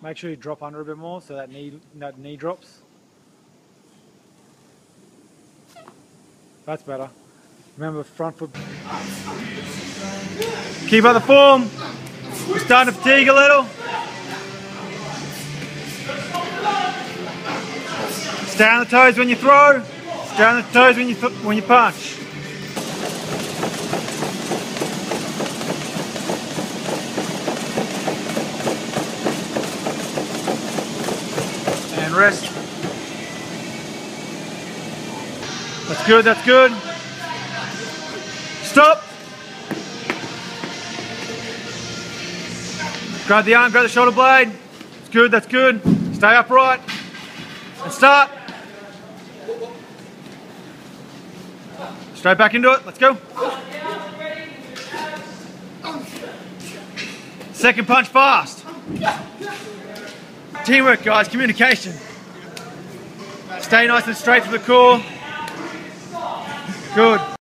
Make sure you drop under a bit more so that knee drops. That's better. Remember, front foot. Keep up the form. We're starting to fatigue a little. Stay on the toes when you throw. Stay on the toes when you punch. And rest. That's good, that's good. Stop. Grab the arm, grab the shoulder blade. That's good, that's good. Stay upright. And start. Straight back into it, let's go. Second punch fast. Teamwork, guys, communication. Stay nice and straight for the core. Good.